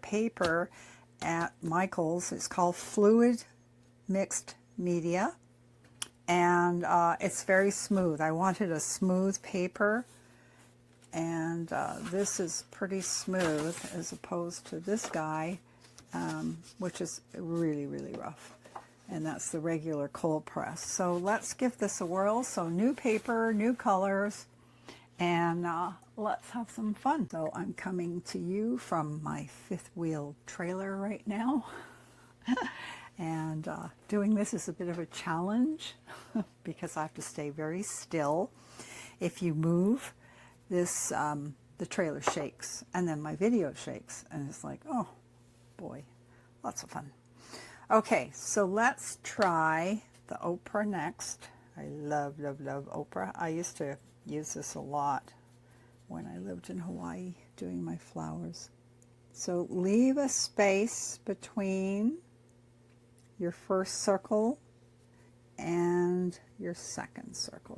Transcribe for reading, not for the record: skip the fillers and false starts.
paper at Michael's. It's called Fluid Mixed Media, and it's very smooth. I wanted a smooth paper, and this is pretty smooth as opposed to this guy, which is really, really rough. And that's the regular cold press. So let's give this a whirl. So new paper, new colors, and let's have some fun. So I'm coming to you from my fifth wheel trailer right now. And doing this is a bit of a challenge because I have to stay very still. If you move, this the trailer shakes, and then my video shakes, and it's like, oh boy, lots of fun. Okay, so let's try the Oprah next. I love, love, love Oprah. I used to use this a lot when I lived in Hawaii doing my flowers. So leave a space between your first circle and your second circle.